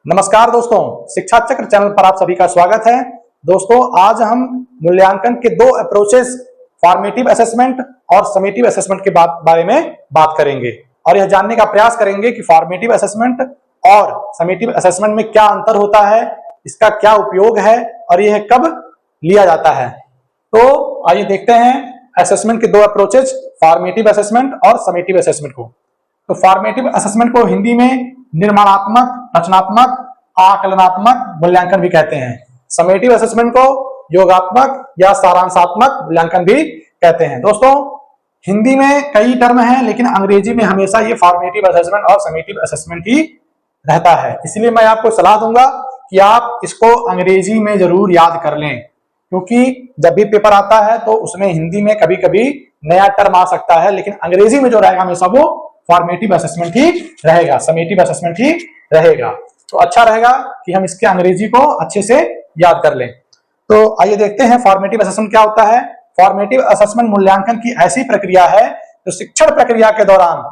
नमस्कार दोस्तों, शिक्षा चक्र चैनल पर आप सभी का स्वागत है। दोस्तों, आज हम मूल्यांकन के दो अप्रोचेस फॉर्मेटिव असेसमेंट और समेटिव असेसमेंट के बारे में बात करेंगे और यह जानने का प्रयास करेंगे कि फॉर्मेटिव असेसमेंट और समेटिव असेसमेंट में क्या अंतर होता है, इसका क्या उपयोग है और यह कब लिया जाता है। तो आइए देखते हैं असेसमेंट के दो अप्रोचेस, फॉर्मेटिव असेसमेंट और समेटिव असेसमेंट को। तो फॉर्मेटिव असेसमेंट को हिंदी में निर्माणात्मक, रचनात्मक, आकलनात्मक मूल्यांकन भी कहते हैं। समेटिव असेसमेंट को योगात्मक या सारांशात्मक मूल्यांकन भी कहते हैं। दोस्तों, हिंदी में कई टर्म हैं, लेकिन अंग्रेजी में हमेशा ये फॉर्मेटिव असेसमेंट और समेटिव असेसमेंट ही रहता है। इसलिए मैं आपको सलाह दूंगा कि आप इसको अंग्रेजी में जरूर याद कर लें, क्योंकि जब भी पेपर आता है तो उसमें हिंदी में कभी कभी नया टर्म आ सकता है, लेकिन अंग्रेजी में जो रहेगा हमेशा वो फॉर्मेटिव असेसमेंट ही रहेगा, समेटिव असेसमेंट ही रहेगा। तो अच्छा रहेगा कि हम इसके अंग्रेजी को अच्छे से याद कर लें। तो आइए देखते हैं फॉर्मेटिव असेसमेंट क्या होता है। फॉर्मेटिव असेसमेंट मूल्यांकन की ऐसी प्रक्रिया है जो शिक्षण प्रक्रिया के दौरान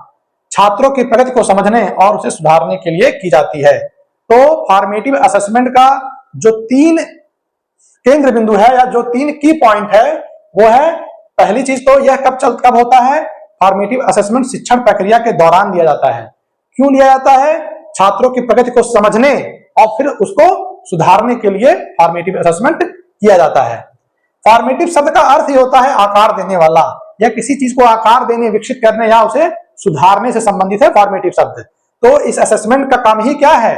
छात्रों की प्रगति को समझने और उसे सुधारने के लिए की जाती है। तो फॉर्मेटिव असेसमेंट का जो 3 केंद्र बिंदु है या जो 3 की पॉइंट है वो है, पहली चीज तो यह कब होता है। फॉर्मेटिव असेसमेंट शिक्षण प्रक्रिया के दौरान लिया जाता है। क्यों लिया जाता है? छात्रों की प्रगति को समझने और फिर उसको सुधारने के लिए फॉर्मेटिव असेसमेंट किया जाता है। फॉर्मेटिव शब्द का अर्थ ही होता है आकार देने वाला, या किसी चीज को आकार देने, विकसित करने या उसे सुधारने से संबंधित है फॉर्मेटिव शब्द। तो इस असेसमेंट का काम ही क्या है?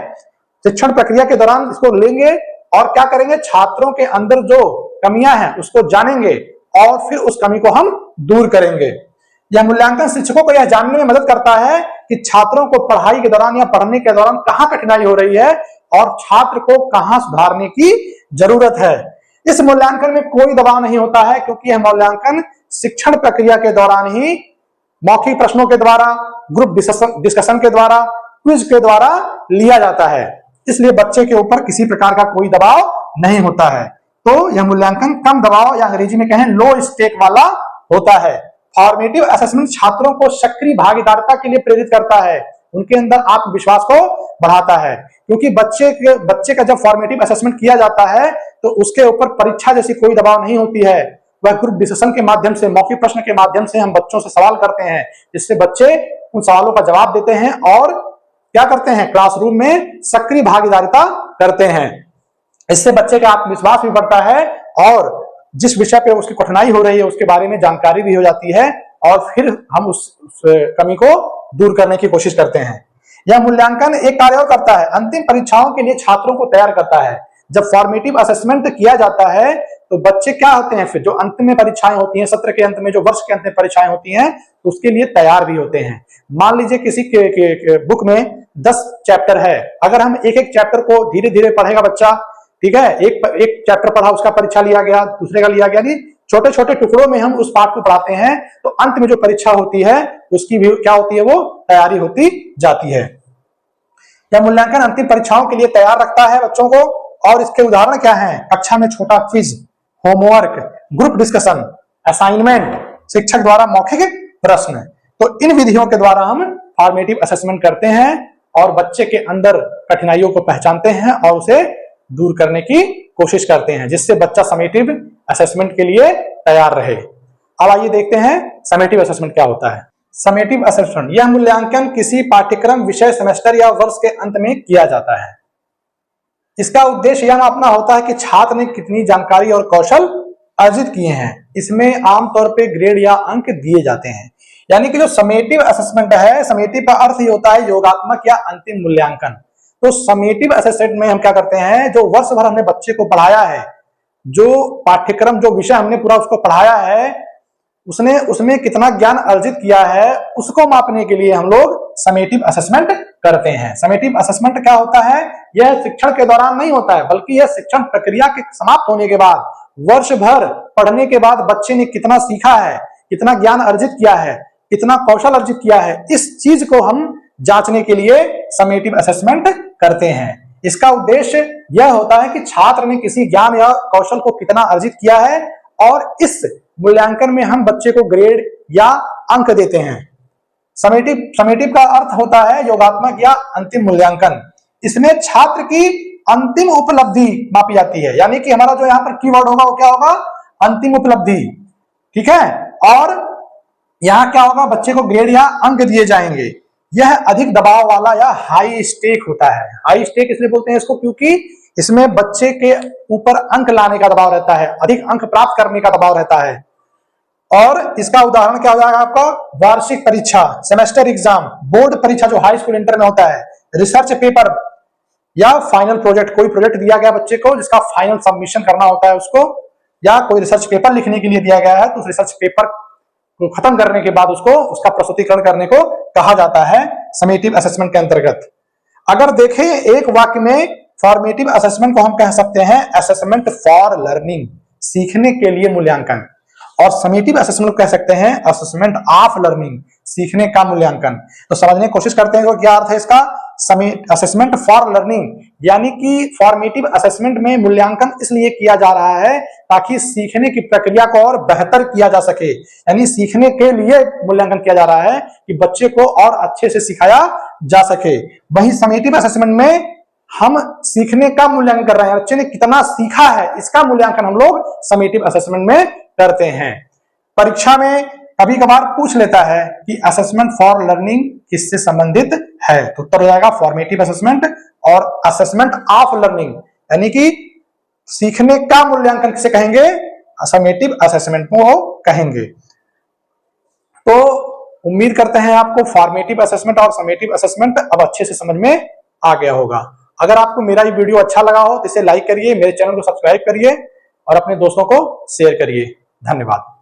शिक्षण प्रक्रिया के दौरान इसको लेंगे और क्या करेंगे, छात्रों के अंदर जो कमियां हैं उसको जानेंगे और फिर उस कमी को हम दूर करेंगे। यह मूल्यांकन शिक्षकों को यह जानने में मदद करता है कि छात्रों को पढ़ाई के दौरान या पढ़ने के दौरान कहां कठिनाई हो रही है और छात्र को कहां सुधारने की जरूरत है। इस मूल्यांकन में कोई दबाव नहीं होता है, क्योंकि यह मूल्यांकन शिक्षण प्रक्रिया के दौरान ही मौखिक प्रश्नों के द्वारा, ग्रुप डिस्कशन के द्वारा, क्विज के द्वारा लिया जाता है। इसलिए बच्चे के ऊपर किसी प्रकार का कोई दबाव नहीं होता है। तो यह मूल्यांकन कम दबाव या अंग्रेजी में कहें लो स्टेक वाला होता है। फॉर्मेटिव असेसमेंट छात्रों को सक्रिय भागीदारिता के लिए प्रेरित करता है, उनके अंदर आत्मविश्वास को बढ़ाता है, क्योंकि बच्चे का जब फॉर्मेटिव असेसमेंट किया जाता है तो उसके ऊपर परीक्षा जैसी कोई दबाव नहीं होती है। वह ग्रुप डिस्कशन के माध्यम से, मौखिक प्रश्न के माध्यम से हम बच्चों से सवाल करते हैं, जिससे बच्चे उन सवालों का जवाब देते हैं और क्या करते हैं, क्लासरूम में सक्रिय भागीदारिता करते हैं। इससे बच्चे का आत्मविश्वास भी बढ़ता है और जिस विषय पे उसकी कठिनाई हो रही है उसके बारे में जानकारी भी हो जाती है और फिर हम उस कमी को दूर करने की कोशिश करते हैं। यह मूल्यांकन एक कार्य और करता है, अंतिम परीक्षाओं के लिए छात्रों को तैयार करता है। जब फॉर्मेटिव असेसमेंट किया जाता है तो बच्चे क्या होते हैं, फिर जो अंत में परीक्षाएं होती हैं, सत्र के अंत में, जो वर्ष के अंत में परीक्षाएं होती हैं, तो उसके लिए तैयार भी होते हैं। मान लीजिए किसी के बुक में 10 चैप्टर है, अगर हम एक एक चैप्टर को धीरे धीरे पढ़ेगा बच्चा, ठीक है, एक चैप्टर पढ़ा, उसका परीक्षा लिया गया, दूसरे का लिया गया, नहीं, छोटे छोटे टुकड़ों में हम उस पाठ को पढ़ाते हैं, तो अंत में जो परीक्षा होती है उसकी भी क्या होती है, वो तैयारी होती जाती है। यह मूल्यांकन अंतिम परीक्षाओं के लिए तैयार रखता है बच्चों को, और इसके उदाहरण क्या हैं? कक्षा में छोटा quiz, homework, group discussion, assignment, शिक्षक द्वारा मौखिक प्रश्न। तो इन विधियों के द्वारा हम फॉर्मेटिव असेसमेंट करते हैं और बच्चे के अंदर कठिनाइयों को पहचानते हैं और उसे दूर करने की कोशिश करते हैं, जिससे बच्चा समेटिव असेसमेंट के लिए तैयार रहे। अब आइए देखते हैं समेटिव असेसमेंट क्या होता है। समेटिव असेसमेंट यह मूल्यांकन किसी पाठ्यक्रम, विषय, सेमेस्टर या वर्ष के अंत में किया जाता है। इसका उद्देश्य यह मापना होता है कि छात्र ने कितनी जानकारी और कौशल अर्जित किए हैं। इसमें आमतौर पर ग्रेड या अंक दिए जाते हैं। यानी कि जो समेटिव असेसमेंट है, समेटिव का अर्थ ही होता है योगात्मक या अंतिम मूल्यांकन। तो समेटिव असेसमेंट में हम क्या करते हैं, जो वर्ष भर हमने बच्चे को पढ़ाया है, जो पाठ्यक्रम, जो विषय हमने पूरा उसको पढ़ाया है, उसमें कितना ज्ञान अर्जित किया है, उसको मापने के लिए हम लोग समेटिव असेसमेंट करते हैं। समेटिव असेसमेंट क्या होता है? यह शिक्षण के दौरान नहीं होता है, बल्कि यह शिक्षण प्रक्रिया के समाप्त होने के बाद, वर्ष भर पढ़ने के बाद बच्चे ने कितना सीखा है, कितना ज्ञान अर्जित किया है, कितना कौशल अर्जित किया है, इस चीज को हम जांचने के लिए समेटिव असेसमेंट करते हैं। इसका उद्देश्य यह होता है कि छात्र ने किसी ज्ञान या कौशल को कितना अर्जित किया है, और इस मूल्यांकन में हम बच्चे को ग्रेड या अंक देते हैं। समेटिव का अर्थ होता है योगात्मक या अंतिम मूल्यांकन। इसमें छात्र की अंतिम उपलब्धि मापी जाती है, यानी कि हमारा जो यहाँ पर कीवर्ड होगा वो क्या होगा, अंतिम उपलब्धि। ठीक है, और यहाँ क्या होगा, बच्चे को ग्रेड या अंक दिए जाएंगे। यह अधिक दबाव वाला या हाई स्टेक होता है। हाई स्टेक इसलिए बोलते हैं इसको क्योंकि इसमें बच्चे के ऊपर अंक लाने का दबाव रहता है, अधिक अंक प्राप्त करने का दबाव रहता है। और इसका उदाहरण क्या हो जाएगा आपका, वार्षिक परीक्षा, सेमेस्टर एग्जाम, बोर्ड परीक्षा जो हाई स्कूल इंटर में होता है, रिसर्च पेपर या फाइनल प्रोजेक्ट, कोई प्रोजेक्ट दिया गया बच्चे को जिसका फाइनल सबमिशन करना होता है उसको, या कोई रिसर्च पेपर लिखने के लिए दिया गया है तो उस रिसर्च पेपर को खत्म करने के बाद उसको उसका प्रस्तुतिकरण करने को कहा जाता है समेटिव असेसमेंट के अंतर्गत। अगर देखें एक वाक्य में, फॉर्मेटिव असेसमेंट को हम कह सकते हैं असेसमेंट फॉर लर्निंग, सीखने के लिए मूल्यांकन, और समेटिव असेसमेंट को कह सकते हैं असेसमेंट ऑफ लर्निंग, सीखने का मूल्यांकन। तो समझने की कोशिश करते हैं क्या अर्थ है इसका। असेसमेंट फॉर लर्निंग यानी कि फॉर्मेटिव असेसमेंट में मूल्यांकन इसलिए किया जा रहा है ताकि सीखने की प्रक्रिया को और बेहतर किया जा सके, यानी सीखने के लिए मूल्यांकन किया जा रहा है कि बच्चे को और अच्छे से सिखाया जा सके। वहीं समेटिव असेसमेंट में हम सीखने का मूल्यांकन कर रहे हैं, बच्चे ने कितना सीखा है इसका मूल्यांकन हम लोग समेटिव असेसमेंट में करते हैं। परीक्षा में कभी कभार पूछ लेता है कि असेसमेंट फॉर लर्निंग किससे संबंधित है, तो उत्तर हो जाएगा फॉर्मेटिव असेसमेंट और असेसमेंट ऑफ लर्निंग, यानी कि सीखने का मूल्यांकन किसे कहेंगे, समेटिव असेसमेंट को कहेंगे। तो उम्मीद करते हैं आपको फॉर्मेटिव असेसमेंट और समेटिव असेसमेंट अब अच्छे से समझ में आ गया होगा। अगर आपको मेरा ये वीडियो अच्छा लगा हो तो इसे लाइक करिए, मेरे चैनल को सब्सक्राइब करिए और अपने दोस्तों को शेयर करिए। धन्यवाद।